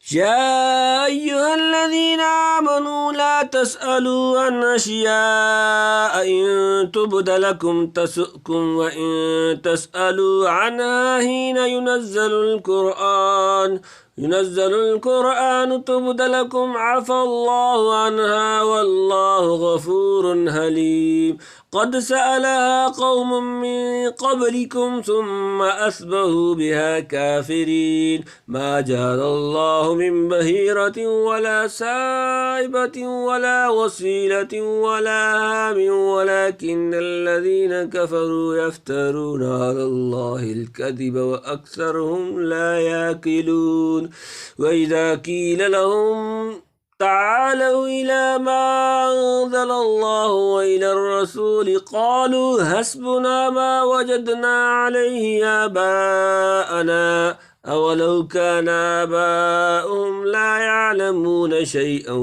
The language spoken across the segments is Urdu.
يا أيها الذين آمنوا لا تسألوا عن أشياء إن تبد لكم تسؤكم وإن تسألوا عنها حين ينزل القرآن تبد لكم عفى الله عنها والله غفور حليم. قد سألها قوم من قبلكم ثم أصبحوا بها كافرين. ما جعل الله من بهيرة ولا سائبة ولا وسيلة ولا هام ولكن الذين كفروا يفترون على الله الكذب وأكثرهم لا يعقلون. وإذا قيل لهم تعالوا إلى ما أنزل الله وإلى الرسول قالوا حسبنا ما وجدنا عليه آباءنا أولو كان آباؤهم لا يعلمون شيئا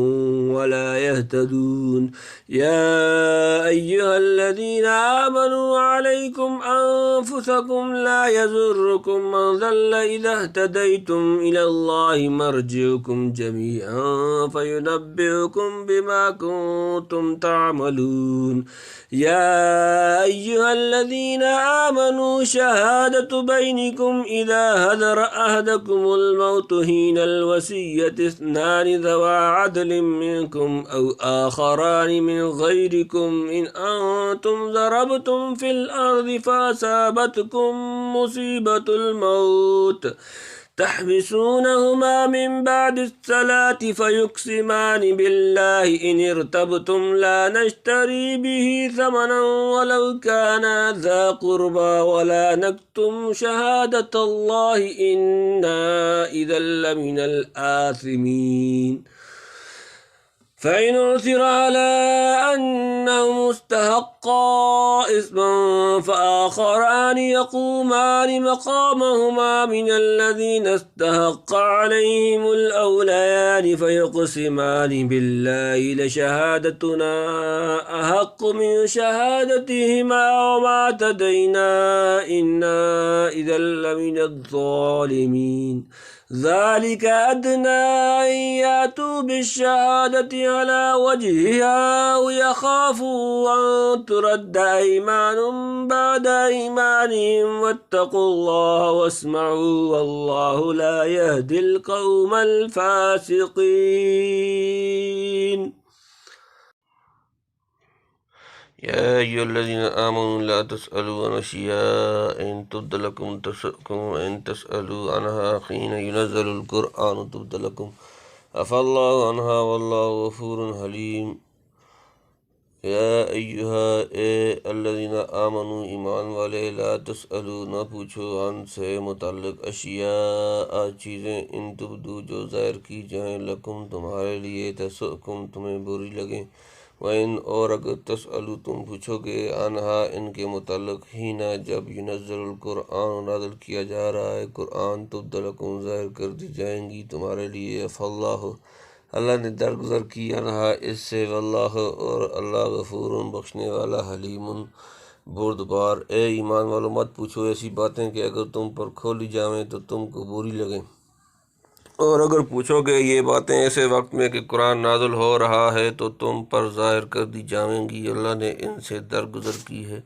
ولا يهتدون. يا أيها الذين آمنوا عليكم أنفسكم لا يضركم من ضل إذا اهتديتم إلى الله مرجعكم جميعا فينبئكم بما كنتم تعملون. يا أيها الذين آمنوا شهادة بينكم إذا حضر أحدكم الموت حين الوصية اثنان ذوى عدل منكم أو آخران من غيركم إن أنتم ضربتم في الأرض فأصابتكم مصيبة الموت تحبسونهما من بعد الصلاة فيقسمان بالله إن ارتبتم لا نشتري به ثمنا ولو كان ذا قربى ولا نكتم شهادة الله إنا إذا لمن الآثمين. فإن عثر على أنهم استحقا إثما فآخران يقومان مقامهما من الذين استحق عليهم الأوليان فيقسمان بالله لشهادتنا أحق من شهادتهما وما اعتدينا إنا إذا لمن الظالمين. ذلك أدنى أن يأتوا بالشهادة على وجهها ويخافوا أن ترد أيمان بعد أيمانهم واتقوا الله واسمعوا والله لا يهدي القوم الفاسقين. يا أيها الذين آمنوا لا تسألوا عن أشياء إن تبد لكم تسؤكم وإن تسألوا عنها حين ينزل القرآن تبد لكم عفى الله عنها والله غفور حليم. یا ایہا الذین آمنوا ایمان والے لا تسألوا نہ پوچھو عن سے متعلق اشیاء چیزیں ان تبدو جو ظاہر کی جائیں لکم تمہارے لیے تسؤکم تمہیں بری لگیں وَإِنْ اور اگر تسألوا تم پوچھو گے عنہا ان کے متعلق ہینا جب ينزل القرآن نازل کیا جا رہا ہے قرآن تبد لکم ظاہر کر دی جائیں گی تمہارے لیے فاللہ اللہ نے درگزر کی عنہا اس سے واللہ اور اللہ غفور بخشنے والا حلیم بردبار۔ اے ایمان والو مت پوچھو ایسی باتیں کہ اگر تم پر کھولی جاویں تو تم کو بری لگیں، اور اگر پوچھو گے یہ باتیں ایسے وقت میں کہ قرآن نازل ہو رہا ہے تو تم پر ظاہر کر دی جاویں گی۔ اللہ نے ان سے درگزر کی ہے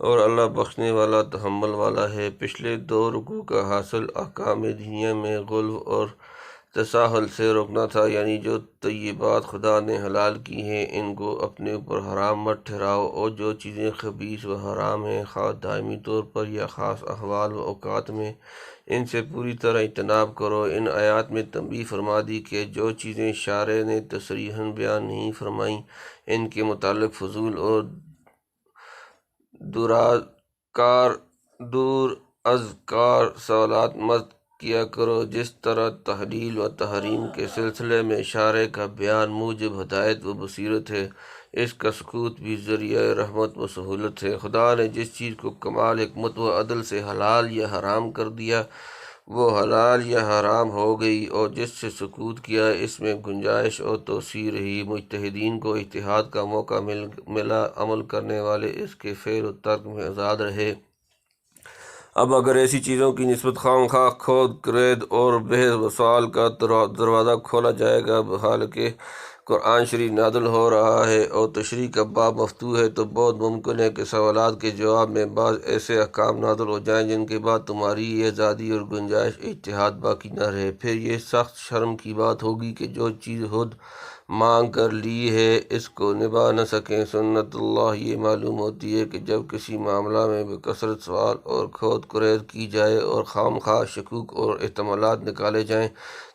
اور اللہ بخشنے والا تحمل والا ہے۔ پچھلے 2 رکوع کا حاصل احکام دینیہ میں غلو اور تساہل سے روکنا تھا، یعنی جو طیبات خدا نے حلال کی ہیں ان کو اپنے اوپر حرام مت ٹھہراؤ، اور جو چیزیں خبیث و حرام ہیں خواہ دائمی طور پر یا خاص احوال و اوقات میں ان سے پوری طرح اجتناب کرو۔ ان آیات میں تنبیہ فرما دی کہ جو چیزیں شارع نے تصریحاً بیان نہیں فرمائیں ان کے متعلق فضول اور دور از کار سوالات مت کیا کرو۔ جس طرح تحلیل و تحریم کے سلسلے میں شارع کا بیان موجب ہدایت و بصیرت ہے، اس کا سکوت بھی ذریعہ رحمت و سہولت ہے۔ خدا نے جس چیز کو کمال حکمت و عدل سے حلال یا حرام کر دیا وہ حلال یا حرام ہو گئی، اور جس سے سکوت کیا اس میں گنجائش اور توسیع رہی۔ مجتہدین کو اجتہاد کا موقع ملا، عمل کرنے والے اس کے فعل و ترک میں آزاد رہے۔ اب اگر ایسی چیزوں کی نسبت خواہ کھود کرید اور بحث و سوال کا دروازہ کھولا جائے گا، حالانکہ قرآن شریف نازل ہو رہا ہے اور تشریح کا باب مفتوح ہے، تو بہت ممکن ہے کہ سوالات کے جواب میں بعض ایسے احکام نازل ہو جائیں جن کے بعد تمہاری یہ آزادی اور گنجائش اجتہاد باقی نہ رہے۔ پھر یہ سخت شرم کی بات ہوگی کہ جو چیز خود مانگ کر لی ہے اس کو نبھا نہ سکیں۔ سنت اللہ یہ معلوم ہوتی ہے کہ جب کسی معاملہ میں بکثرت سوال اور کھود کرید کی جائے اور خواہ شکوک اور احتمالات نکالے جائیں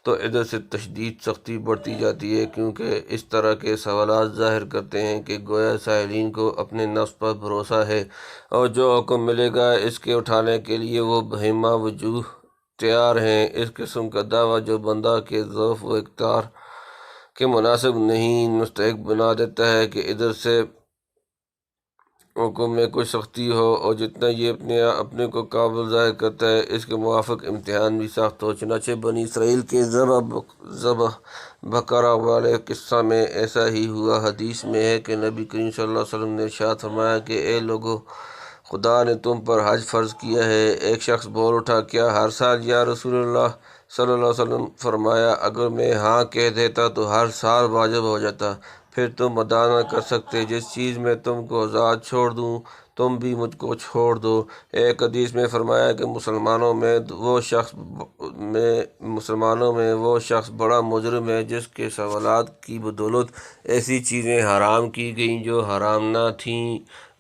تو ادھر سے تشدید سختی بڑھتی جاتی ہے، کیونکہ اس طرح کے سوالات ظاہر کرتے ہیں کہ گویا سائلین کو اپنے نفس پر بھروسہ ہے اور جو حکم ملے گا اس کے اٹھانے کے لیے وہ بہیمہ وجوہ تیار ہیں۔ اس قسم کا دعویٰ جو بندہ کے ضعف و اقتدار کے مناسب نہیں مستحق بنا دیتا ہے کہ ادھر سے حکم میں کچھ سختی ہو، اور جتنا یہ اپنے کو قابل ظاہر کرتا ہے اس کے موافق امتحان بھی سخت ہو۔ چنانچہ بنی اسرائیل کے ذبح بقرہ والے قصہ میں ایسا ہی ہوا۔ حدیث میں ہے کہ نبی کریم صلی اللہ علیہ وسلم نے ارشاد فرمایا کہ اے لوگو، خدا نے تم پر حج فرض کیا ہے۔ ایک شخص بول اٹھا، کیا ہر سال یا رسول اللہ صلی اللہ علیہ وسلم؟ فرمایا، اگر میں ہاں کہہ دیتا تو ہر سال واجب ہو جاتا۔ پھر تم ادا نہ کر سکتے، جس چیز میں تم کو آزاد چھوڑ دوں تم بھی مجھ کو چھوڑ دو۔ ایک حدیث میں فرمایا کہ مسلمانوں میں وہ شخص بڑا مجرم ہے جس کے سوالات کی بدولت ایسی چیزیں حرام کی گئیں جو حرام نہ تھیں۔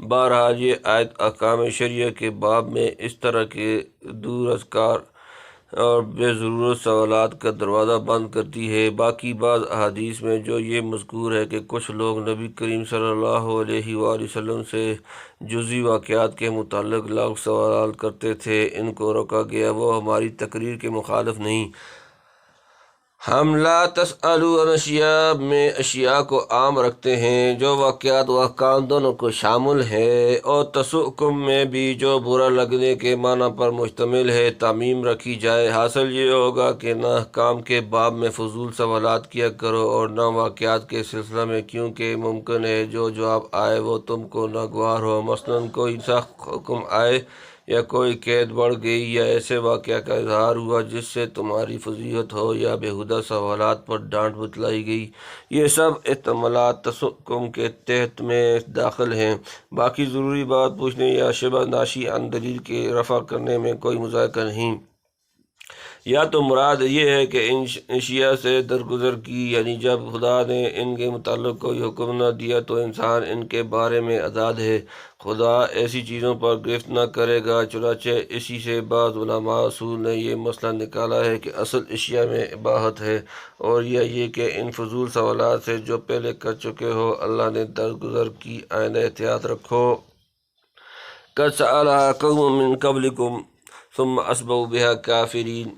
بہرحال یہ آیت احکام شرعیہ کے باب میں اس طرح کے دور از کار اور بے ضرورت سوالات کا دروازہ بند کرتی ہے۔ باقی بعض احادیث میں جو یہ مذکور ہے کہ کچھ لوگ نبی کریم صلی اللہ علیہ وآلہ وسلم سے جزئی واقعات کے متعلق لاکھ سوال کرتے تھے، ان کو روکا گیا۔ وہ ہماری تقریر کے مخالف نہیں۔ ہم لا تسألوا عن اشیاء میں اشیاء کو عام رکھتے ہیں جو واقعات و احکام دونوں کو شامل ہے، اور تسؤکم میں بھی جو برا لگنے کے معنی پر مشتمل ہے تعمیم رکھی جائے۔ حاصل یہ ہوگا کہ نہ احکام کے باب میں فضول سوالات کیا کرو اور نہ واقعات کے سلسلہ میں، کیونکہ ممکن ہے جو جواب آئے وہ تم کو ناگوار ہو۔ مثلاً کوئی سخت حکم آئے یا کوئی قید بڑھ گئی یا ایسے واقعہ کا اظہار ہوا جس سے تمہاری فضیحت ہو یا بیہودہ سوالات پر ڈانٹ بتلائی گئی، یہ سب احتمالات تسؤکم کے تحت میں داخل ہیں۔ باقی ضروری بات پوچھنے یا شبہ ناشی عن دلیل کے رفع کرنے میں کوئی مذائقہ نہیں۔ یا تو مراد یہ ہے کہ ان اشیاء سے درگزر کی، یعنی جب خدا نے ان کے متعلق کوئی حکم نہ دیا تو انسان ان کے بارے میں آزاد ہے، خدا ایسی چیزوں پر گرفت نہ کرے گا۔ چنانچہ اسی سے بعض علماء اصول نے یہ مسئلہ نکالا ہے کہ اصل اشیاء میں اباحت ہے، اور یہ کہ ان فضول سوالات سے جو پہلے کر چکے ہو اللہ نے درگزر کی، آئندہ احتیاط رکھو۔ قد سألها قوم من قبلکم ثم اصبحوا بها کافرین۔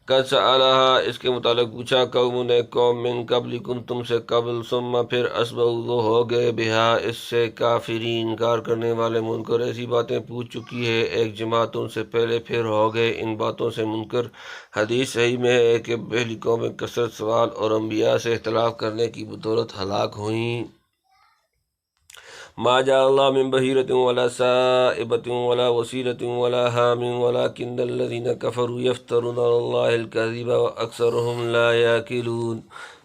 قد سألها اس کے متعلق پوچھا قوم نے، قوم من قبلکم تم سے قبل، ثم پھر اصبحوا وہ ہو گئے بہا اس سے کافرین انکار کرنے والے منکر۔ ایسی باتیں پوچھ چکی ہے ایک جماعت ان سے پہلے، پھر ہو گئے ان باتوں سے منکر۔ حدیث صحیح میں ہے کہ پہلی قومیں کثرت سوال اور انبیاء سے اختلاف کرنے کی بدولت ہلاک ہوئیں۔ ما جعل اللہ من بحیرۃ ولا سائبۃ ولا وصیلۃ ولا حام ولکن الذین کفروا یفترون علی اللہ الکذب واکثرهم لا یعقلون۔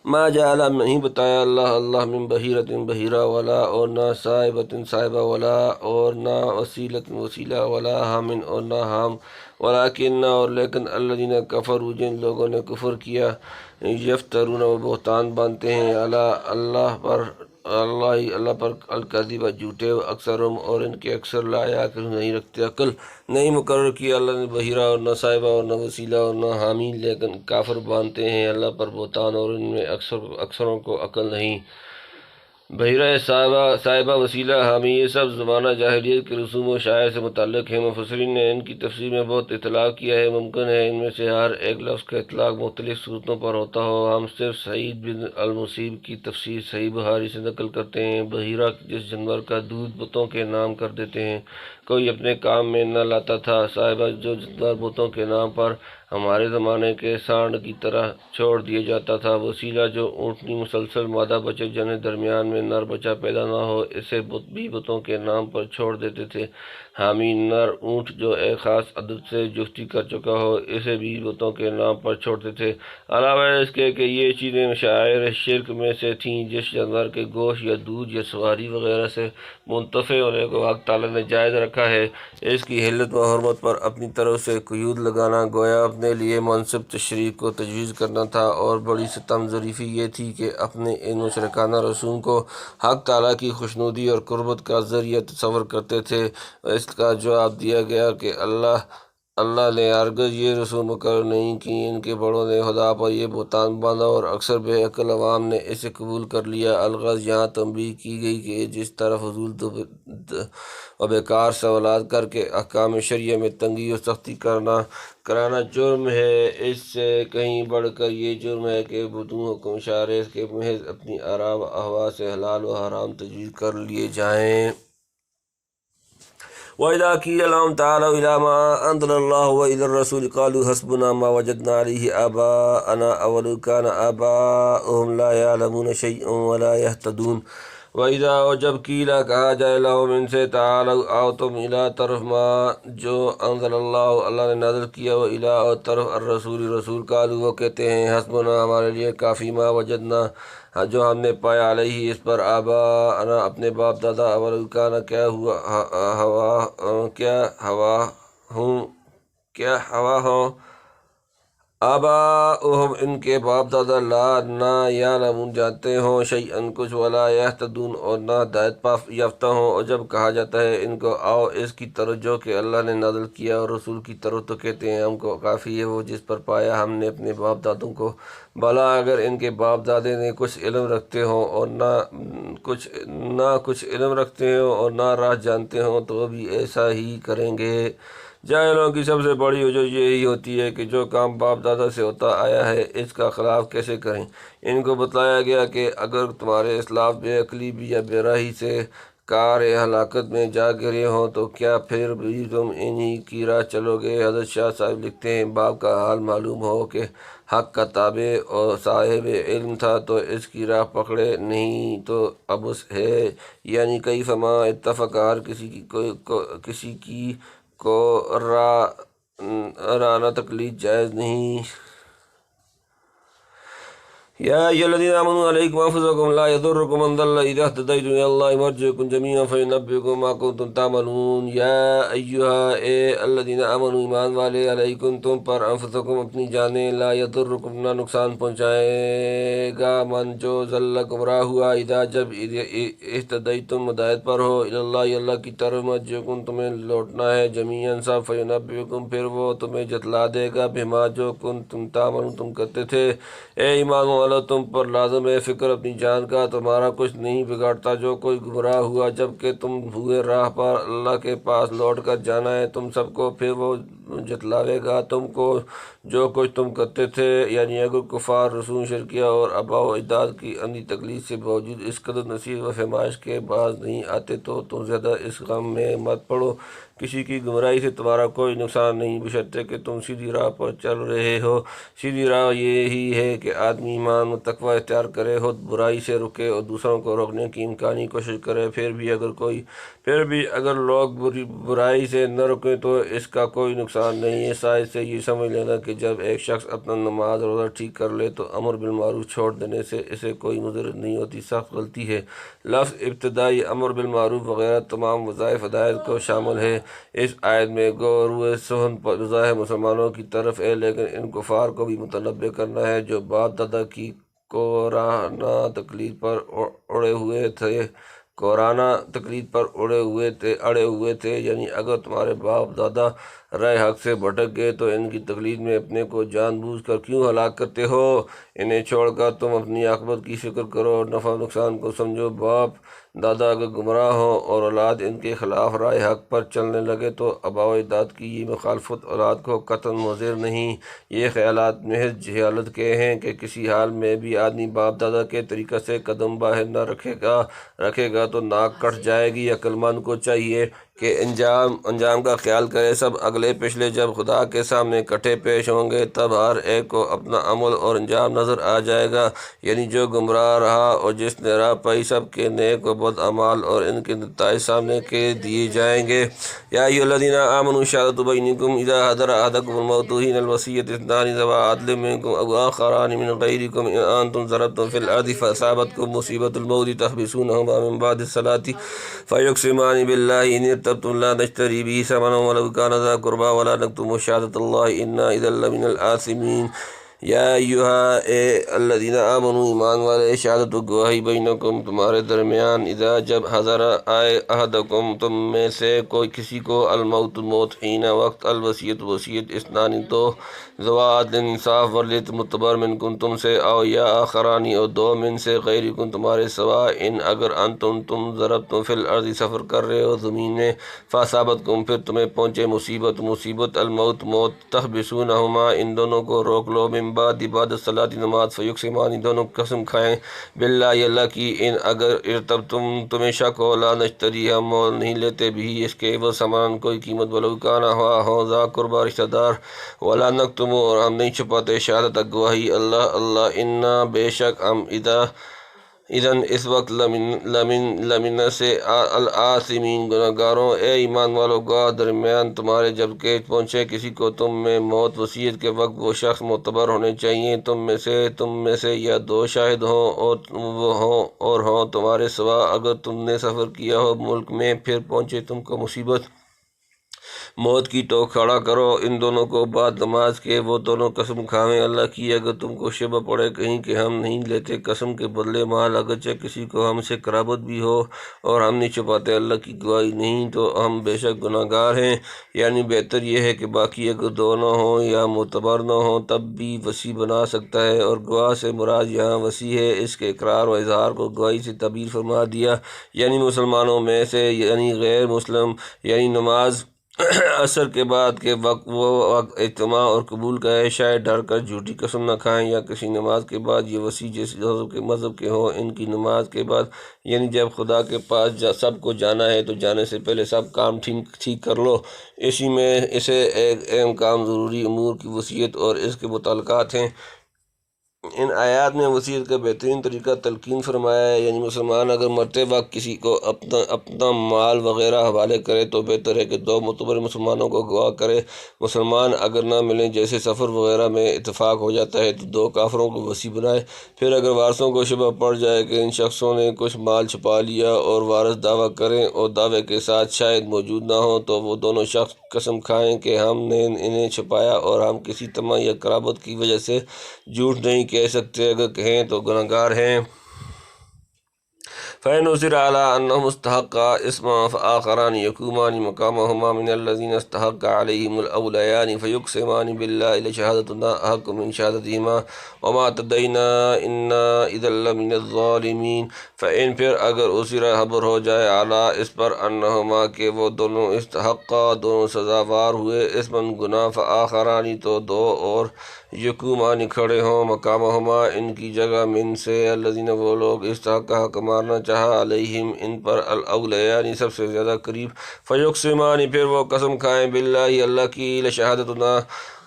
ما جعل نہیں بتایا اللہ من بحیرۃ بحیرہ، ولا اور نہ سائبۃ سائبہ، ولا اور نہ وصیلۃ وصیلہ، ولا حام اور نہ حام، ولیکن اور لیکن الذین کفروا جن لوگوں نے کفر کیا، یفترون وہ بہتان باندھتے ہیں اللہ پر الکذب جھوٹے، اکثرهم اور ان کے اکثر لا یعقلون نہیں رکھتے عقل۔ نہیں مقرر کیا اللہ نے بحیرہ اور نہ صاحبہ اور نہ وسیلہ اور نہ حامی، لیکن کافر باندھتے ہیں اللہ پر بہتان اور ان میں اکثروں کو عقل نہیں۔ بحیرہ صاحبہ وسیلہ حامی یہ سب زمانہ جاہلیت کے رسوم و شائع سے متعلق ہیں۔ مفسرین نے ان کی تفسیر میں بہت اطلاق کیا ہے۔ ممکن ہے ان میں سے ہر ایک لفظ کا اطلاق مختلف صورتوں پر ہوتا ہو۔ ہم صرف سعید بن المسیب کی تفسیر صحیح بخاری سے نقل کرتے ہیں۔ بحیرہ جس جانور کا دودھ بتوں کے نام کر دیتے ہیں کوئی اپنے کام میں نہ لاتا تھا۔ صاحبہ جو جدار بتوں کے نام پر ہمارے زمانے کے سانڈ کی طرح چھوڑ دیا جاتا تھا۔ وسیلہ جو اونٹنی مسلسل مادہ بچے جنہیں درمیان میں نر بچہ پیدا نہ ہو، اسے بھی بتوں کے نام پر چھوڑ دیتے تھے۔ حامی نر اونٹ جو ایک خاص عدد سے جفتی کر چکا ہو، اسے بھی بتوں کے نام پر چھوڑتے تھے۔ علاوہ اس کے کہ یہ چیزیں شعائر شرک میں سے تھیں۔ جس جانور کے گوشت یا دودھ یا سواری وغیرہ سے منتفع ہونے کو حق تعالیٰ نے جائز رکھا ہے، اس کی حلت و حرمت پر اپنی طرف سے قیود لگانا گویا اپنے لیے منصب تشریع کو تجویز کرنا تھا، اور بڑی ستم ظریفی یہ تھی کہ اپنے ان مشرکانہ رسوم کو حق تعالیٰ کی خوشنودی اور قربت کا ذریعہ تصور کرتے تھے۔ اس کا جواب دیا گیا کہ اللہ نے ہرگز یہ رسوم مقرر نہیں کی۔ ان کے بڑوں نے خدا پر یہ بہتان باندھا اور اکثر بے عقل عوام نے اسے قبول کر لیا۔ الغرض یہاں تنبیہ کی گئی کہ جس طرح فضول و بیکار سوالات کر کے احکام شرعیہ میں تنگی و سختی کرانا جرم ہے، اس سے کہیں بڑھ کر یہ جرم ہے کہ بدون حکم شارع کے محض اپنی آراء و اہواء سے حلال و حرام تجویز کر لیے جائیں۔ وَإِذَا قِيلَ لَهُمْ تَعَالَوْا إِلَىٰ مَا أَنزَلَ اللَّهُ وَإِلَى الرَّسُولِ قَالُوا حَسْبُنَا مَا وَجَدْنَا عَلَيْهِ آبَاءَنَا أَوَلَوْ كَانَ آبَاؤُهُمْ لَا يَعْلَمُونَ شَيْئًا وَلَا يَهْتَدُونَ۔ وَإِذَا اور جب قیلا کہا جائے لَهُمْ ان سے تعالوا آؤ تم الی طرف ما جو انزل اللہ نے نازل کیا، وَإِلَىٰ اور طرف الرسول رسول، قالوا وہ کہتے ہیں حسبنا ہمارے لیے کافی، ما وجدنا جو ہم نے پایا، علیہ اس پر، آباءنا اپنے باپ دادا، اولو کان کیا ہوا ہوں آباؤہم ان کے باپ دادا، لا نہ یعلمون جانتے ہوں، شیئن کچھ، ولا یہتدون اور نہ ہدایت یافتہ ہوں۔ اور جب کہا جاتا ہے ان کو آؤ اس کی طرف جو کہ اللہ نے نازل کیا اور رسول کی طرف، تو کہتے ہیں ہم کو کافی ہے وہ جس پر پایا ہم نے اپنے باپ دادوں کو۔ بھلا اگر ان کے باپ دادے نے کچھ علم رکھتے ہوں اور نہ کچھ علم رکھتے ہوں اور نہ راہ جانتے ہوں تو وہ بھی ایسا ہی کریں گے۔ جاہلوں کی سب سے بڑی وجہ یہی ہوتی ہے کہ جو کام باپ دادا سے ہوتا آیا ہے اس کا خلاف کیسے کریں۔ ان کو بتلایا گیا کہ اگر تمہارے اسلاف بے عقلی بھی یا بے راہی سے کار ہلاکت میں جا گرے ہوں تو کیا پھر بھی تم انہی کی راہ چلو گے؟ حضرت شاہ صاحب لکھتے ہیں باپ کا حال معلوم ہو کہ حق کا تابع اور صاحب علم تھا تو اس کی راہ پکڑے، نہیں تو ابس ہے، یعنی کئی فما اتفق، ہر کسی کی کو رانہ تقلید جائز نہیں۔ یا ایھا الذین آمنوا علیکم انفسکم لا یضرکم من ضل اذا اہتدیتم الی اللہ مرجعکم جمیعا فینبئکم بما کنتم تعملون۔ یا ایھا اے الذین آمنوا ایمان والے، علیکم تم پر، انفسکم اپنی جانیں، لا یضرکم نہ نقصان پہنچائے گا، من جو ضل گمراہ ہوا، اذا جب اہتدیتم ہدایت پر ہو، الی اللہ اللہ کی طرف، مرجعکم تمہیں لوٹنا ہے، جمیعا سب، فینبئکم پھر وہ تمہیں جتلا دے گا، بما جو کنتم تعملون تم کرتے تھے۔ اے ایمان والو تم پر لازم ہے فکر اپنی جان کا، تمہارا کچھ نہیں بگاڑتا جو کوئی گمراہ ہوا، جب کہ تم ہوئے راہ پر، اللہ کے پاس لوٹ کر جانا ہے تم سب کو، پھر وہ جتلاوے گا تم کو جو کچھ تم کرتے تھے۔ یعنی اگر کفار، رسوم شرکیہ اور آباء و اجداد کی اندھی تقلید سے باوجود اس قدر نصیحت و فہمائش کے باز نہیں آتے تو تم زیادہ اس غم میں مت پڑو، کسی کی گمراہی سے تمہارا کوئی نقصان نہیں، بشرطے کہ تم سیدھی راہ پر چل رہے ہو۔ سیدھی راہ یہی ہے کہ آدمی ایمان و تقوی اختیار کرے، خود برائی سے رکے اور دوسروں کو روکنے کی امکانی کوشش کرے۔ پھر بھی اگر لوگ برائی سے نہ رکیں تو اس کا کوئی نقصان نہیں ہے۔ شاید سے یہ سمجھ لینا کہ جب ایک شخص اپنا نماز روزہ ٹھیک کر لے تو امر بالمعروف چھوڑ دینے سے اسے کوئی مضرت نہیں ہوتی، سخت غلطی ہے۔ لفظ ابتدائی امر بالمعروف وغیرہ تمام وظائف ہدایت کو شامل ہے۔ اس آیت میں گو روئے صحن پر بظاہر مسلمانوں کی طرف ہے، لیکن ان کفار کو بھی متنبہ کرنا ہے جو باپ دادا کی کورانہ تقلید پر اڑے ہوئے تھے، یعنی اگر تمہارے باپ دادا رائے حق سے بھٹک گئے تو ان کی تقلید میں اپنے کو جان بوجھ کر کیوں ہلاک کرتے ہو؟ انہیں چھوڑ کر تم اپنی عاقبت کی فکر کرو اور نفع نقصان کو سمجھو۔ باپ دادا اگر گمراہ ہوں اور اولاد ان کے خلاف رائے حق پر چلنے لگے تو آباء و اجداد کی یہ مخالفت اولاد کو قطعاً مضر نہیں۔ یہ خیالات محض جہالت کے ہیں کہ کسی حال میں بھی آدمی باپ دادا کے طریقہ سے قدم باہر نہ رکھے گا تو ناک کٹ جائے گی۔ عقل مند کو چاہیے کہ انجام کا خیال کرے۔ سب اگلے پچھلے جب خدا کے سامنے اکٹھے پیش ہوں گے تب ہر ایک کو اپنا عمل اور انجام نظر آ جائے گا، یعنی جو گمراہ رہا اور جس نے راہ پائی، سب کے نیک و بد اعمال اور ان کے نتائج سامنے کے دیے جائیں گے۔ یا ایھا الذین آمنوا شہادۃ بینکم اذا حضر احدکم الموت حین الوصیۃ اثنان ذوی عدل منکم او آخران من غیرکم ان انتم ضربتم فی الارض فاصابتکم مصیبۃ الموت تحبسونہما من بعد الصلاۃ فیقسمان باللہ ان ارتبتم لا نشتری بہ ثمنا ولو کان ذا قربی ولا نکتم شہادۃ اللہ انا اذا لمن الآثمین۔ یا ایھا الذین آمنوا ایمان والے، شہادت گواہی بینکم تمہارے درمیان، اذا جب حضر آئے احدکم تم میں سے کوئی کسی کو، الموت موت، حین وقت، الوصیت وصیت، اثنان دو، ذوی عدل انصاف والے معتبر منکم تم سے، او یا آخرانی اور دو من سے، غیرکم تمہارے سوا، ان اگر انتم تم ضربتم فی الارض سفر کر رہے ہو زمین میں، فاصابتکم پھر تمہیں پہنچے مصیبت الموت موت، تحبسونہما ان دونوں کو روک لو، من بعد الصلاۃ نماز، فیقسمان دونوں قسم کھائیں، باللہ اللہ کی، ان اگر ارتبتم تمہیں شک ہو، لا نشتری ہم مول نہیں لیتے بھی اس کے وہ سامان کوئی قیمت، ولو کان ہو ذا قربی رشتہ دار، ولا نکتم اور ہم نہیں چھپاتے، شہادت گواہی اللہ انا بے شک ہم اذن اس وقت لمن سے الآثمین گناہگاروں۔ اے ایمان والو، گواہ درمیان تمہارے جب کہ پہنچے کسی کو تم میں موت وصیت کے وقت، وہ شخص معتبر ہونے چاہیے تم میں سے یا دو شاہد ہوں اور ہوں تمہارے سوا، اگر تم نے سفر کیا ہو ملک میں، پھر پہنچے تم کو مصیبت موت کی، تو کھڑا کرو ان دونوں کو بعد نماز کے، وہ دونوں قسم کھاویں اللہ کی، اگر تم کو شبہ پڑے کہیں کہ ہم نہیں لیتے قسم کے بدلے مال، اگرچہ کسی کو ہم سے قرابت بھی ہو، اور ہم نہیں چھپاتے اللہ کی گواہی، نہیں تو ہم بے شک گناہ گار ہیں۔ یعنی بہتر یہ ہے کہ باقی اگر دونوں ہوں یا معتبر نہ ہوں تب بھی وصی بنا سکتا ہے، اور گواہ سے مراد یہاں وصی ہے، اس کے اقرار و اظہار کو گواہی سے تعبیر فرما دیا، یعنی مسلمانوں میں سے، یعنی غیر مسلم، یعنی نماز عصر کے بعد کے وقت، وہ وقت اجتماع اور قبول کا ہے، شاید ڈر کر جھوٹی قسم نہ کھائیں، یا کسی نماز کے بعد یہ وصی جس مذہب کے ہوں، ان کی نماز کے بعد، یعنی جب خدا کے پاس سب کو جانا ہے تو جانے سے پہلے سب کام ٹھیک کر لو، اسی میں اسے ایک اہم کام ضروری امور کی وصیت اور اس کے متعلقات ہیں۔ ان آیات میں وصیت کا بہترین طریقہ تلقین فرمایا ہے، یعنی مسلمان اگر مرتے وقت کسی کو اپنا مال وغیرہ حوالے کرے تو بہتر ہے کہ دو معتبر مسلمانوں کو گواہ کرے، مسلمان اگر نہ ملیں، جیسے سفر وغیرہ میں اتفاق ہو جاتا ہے، تو دو کافروں کو وصی بنائے۔ پھر اگر وارثوں کو شبہ پڑ جائے کہ ان شخصوں نے کچھ مال چھپا لیا اور وارث دعویٰ کریں اور دعوے کے ساتھ شاہد موجود نہ ہوں، تو وہ دونوں شخص قسم کھائیں کہ ہم نے انہیں چھپایا اور ہم کسی طمع یا قرابت کی وجہ سے جھوٹ نہیں کہہ سکتے، اگر کہیں تو گناہ گار ہیں۔ فَإِنْ عُثِرَ عَلَىٰ أَنَّهُمَا اسْتَحَقَّا إِثْمًا فَآخَرَانِ يَقُومَانِ مَقَامَهُمَا مِنَ الَّذِينَ اسْتَحَقَّ عَلَيْهِمُ الْأَوْلَيَانِ فَيُقْسِمَانِ بِاللَّهِ لَشَهَادَتُنَا أَحَقُّ مِنْ شَهَادَتِهِمَا وَمَا اعْتَدَيْنَا إِنَّا إِذًا لَّمِنَ الظَّالِمِينَ۔ فَإِنْ پھر اگر عُثِرَ خبر ہو جائے، عَلَىٰ اس پر، أَنَّهُمَا کہ وہ دونوں، اسْتَحَقَّا دونوں سزاوار ہوئے، إِثْمًا گناہ، فآخران تو دو اور، یقومان کھڑے ہوں، مقامہما ان کی جگہ، من سے، الذین وہ لوگ، استحق حق مارنا چاہا، علیہم ان پر، الاولیان سب سے زیادہ قریب، فیقسمان پھر وہ قسم کھائیں، باللہ اللہ کی، لشہادتنا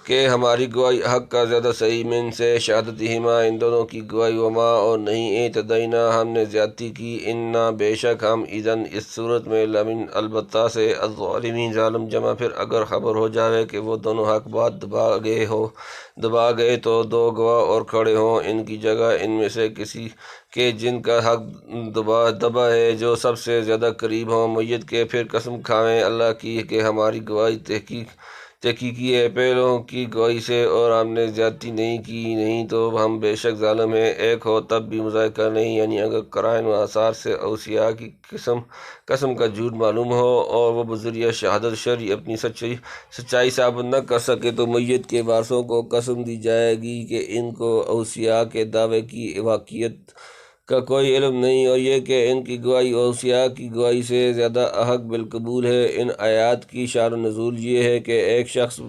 کہ ہماری گواہی، حق کا زیادہ صحیح، من سے، شہادتہما ان دونوں کی گواہی، وما اور نہیں، اعتدینا ہم نے زیادتی کی، انا بے شک ہم، اذن اس صورت میں، لمن البتہ سے، الظالمین ظالم جمع۔ پھر اگر خبر ہو جاوے کہ وہ دونوں حق بات دبا گئے تو دو گواہ اور کھڑے ہوں ان کی جگہ، ان میں سے کسی کے جن کا حق دبا ہے، جو سب سے زیادہ قریب ہوں میت کے، پھر قسم کھاویں اللہ کی کہ ہماری گواہی تحقیقی ہے پہلوں کی گواہی سے، اور ہم نے زیادتی نہیں کی، نہیں تو ہم بے شک ظالم ہیں۔ ایک ہو تب بھی مذائقہ نہیں، یعنی اگر قرائن و آثار سے اوصیاء کی قسم کا جھوٹ معلوم ہو اور وہ بذریعہ شہادت شرعی اپنی سچائی ثابت نہ کر سکے، تو میت کے وارثوں کو قسم دی جائے گی کہ ان کو اوصیاء کے دعوے کی واقعیت کا کوئی علم نہیں، اور یہ کہ ان کی گواہی اوصیاء کی گواہی سے زیادہ احق بالقبول ہے۔ ان آیات کی شان و نزول یہ ہے کہ ایک شخص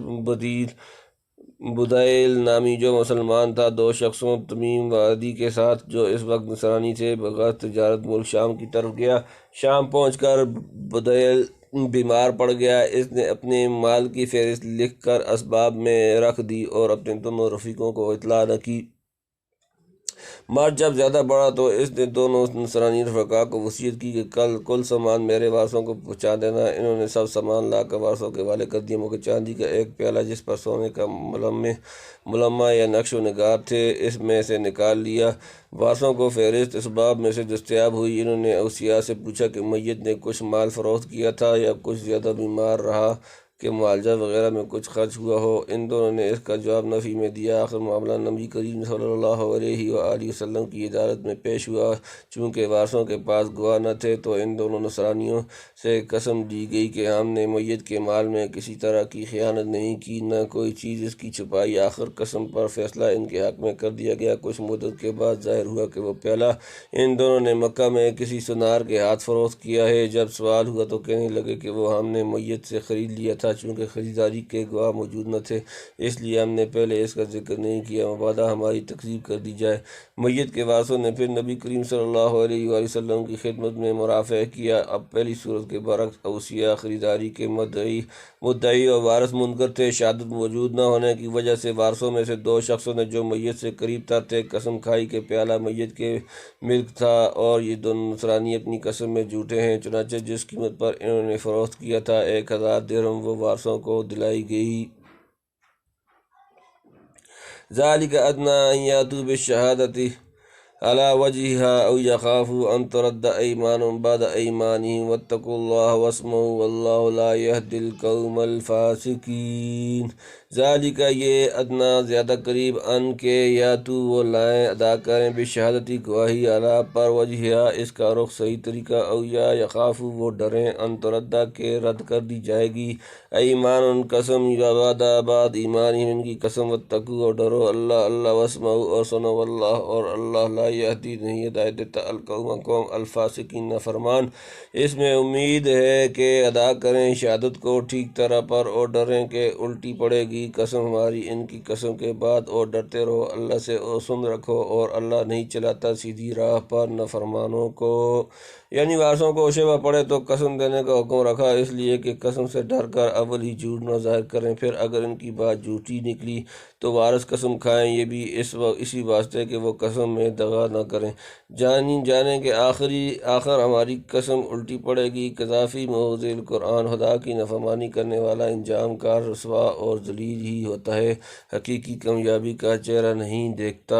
بدیل نامی جو مسلمان تھا، دو شخصوں تمیم وادی کے ساتھ جو اس وقت نصرانی تھے، بغرض تجارت ملک شام کی طرف گیا۔ شام پہنچ کر بدیل بیمار پڑ گیا۔ اس نے اپنے مال کی فہرست لکھ کر اسباب میں رکھ دی اور اپنے دونوں رفیقوں کو اطلاع نہ کی۔ مرض جب زیادہ بڑھا تو اس نے دونوں نصرانی رفقا کو وصیت کی کہ کل سامان میرے وارثوں کو پہنچا دینا۔ انہوں نے سب سامان لا کر وارثوں کے حوالے کر دیا، مگر چاندی کا ایک پیالہ جس پر سونے کا ملمہ یا نقش و نگار تھے اس میں سے نکال لیا۔ وارثوں کو فہرست اسباب میں سے دستیاب ہوئی۔ انہوں نے اوصیاء سے پوچھا کہ میت نے کچھ مال فروخت کیا تھا یا کچھ زیادہ بیمار رہا کہ معالجہ وغیرہ میں کچھ خرچ ہوا ہو۔ ان دونوں نے اس کا جواب نفی میں دیا۔ آخر معاملہ نبی کریم صلی اللہ علیہ وآلہ وسلم کی عدالت میں پیش ہوا۔ چونکہ وارثوں کے پاس گواہ نہ تھے تو ان دونوں نصرانیوں سے قسم لی گئی کہ ہم نے میت کے مال میں کسی طرح کی خیانت نہیں کی، نہ کوئی چیز اس کی چھپائی۔ آخر قسم پر فیصلہ ان کے حق میں کر دیا گیا۔ کچھ مدت کے بعد ظاہر ہوا کہ وہ پیالہ ان دونوں نے مکہ میں کسی سونار کے ہاتھ فروخت کیا ہے۔ جب سوال ہوا تو کہنے لگے کہ وہ ہم نے میت سے خرید لیا تھا، چونکہ خریداری کے گواہ موجود نہ تھے اس لیے ہم نے پہلے اس کا ذکر نہیں کیا، مبادا ہماری تکذیب کر دی جائے۔ میت کے وارثوں نے پھر نبی کریم صلی اللہ علیہ وآلہ وسلم کی خدمت میں مرافعہ کیا۔ اب پہلی صورت کے برعکس اوصیاء خریداری کے مدعی اور وارث منکر تھے۔ شہادت موجود نہ ہونے کی وجہ سے وارثوں میں سے دو شخصوں نے جو میت سے قریب تر تھے قسم کھائی کہ پیالہ میت کے ملک تھا، اور یہ دونوں نصرانی اپنی قسم میں جھوٹے ہیں۔ چنانچہ جس قیمت پر انہوں نے فروخت کیا تھا 1000 درہم، وہ وارثوں کو دلائی گئی۔ ذالک ادنی ان یاتوا بالشہادۃ علی وجہہا او یخافوا ان ترد ایمان بعد ایمانہم واتقوا اللہ واسمعوا واللہ لا یہدی القوم الفاسقین۔ ذالک یہ ادنا زیادہ قریب ان کے یاتوا وہ لائیں ادا کریں بالشہادت گواہی علی پر وجہہا اس کا رخ صحیح طریقہ، او یا یخافوا وہ ڈریں ان تردہ کے رد کر دی جائے گی، ایمان ان قسم بعد ایمانہم ان کی قسم، واتقوا اور ڈرو اللہ واسمعوا اور سنو واللہ اور اللہ لا یہدی نہیں ہدایت دیتا قوم الفاسقین نافرمان۔ اس میں امید ہے کہ ادا کریں شہادت کو ٹھیک طرح پر اور ڈریں کہ الٹی پڑے گی قسم ہماری ان کی قسم کے بعد، اور ڈرتے رہو اللہ سے اور سن رکھو، اور اللہ نہیں چلاتا سیدھی راہ پر نافرمانوں کو۔ یعنی وارثوں کو شبہ پڑے تو قسم دینے کا حکم رکھا، اس لیے کہ قسم سے ڈر کر اول ہی جھوٹ نہ ظاہر کریں، پھر اگر ان کی بات جھوٹی نکلی تو وارث قسم کھائیں، یہ بھی اسی واسطے کہ وہ قسم میں دغا نہ کریں۔ جانیں کہ آخر ہماری قسم الٹی پڑے گی۔ قذافی موضع القرآن، خدا کی نافرمانی کرنے والا انجام کار رسوا اور ذلیل ہی ہوتا ہے، حقیقی کامیابی کا چہرہ نہیں دیکھتا۔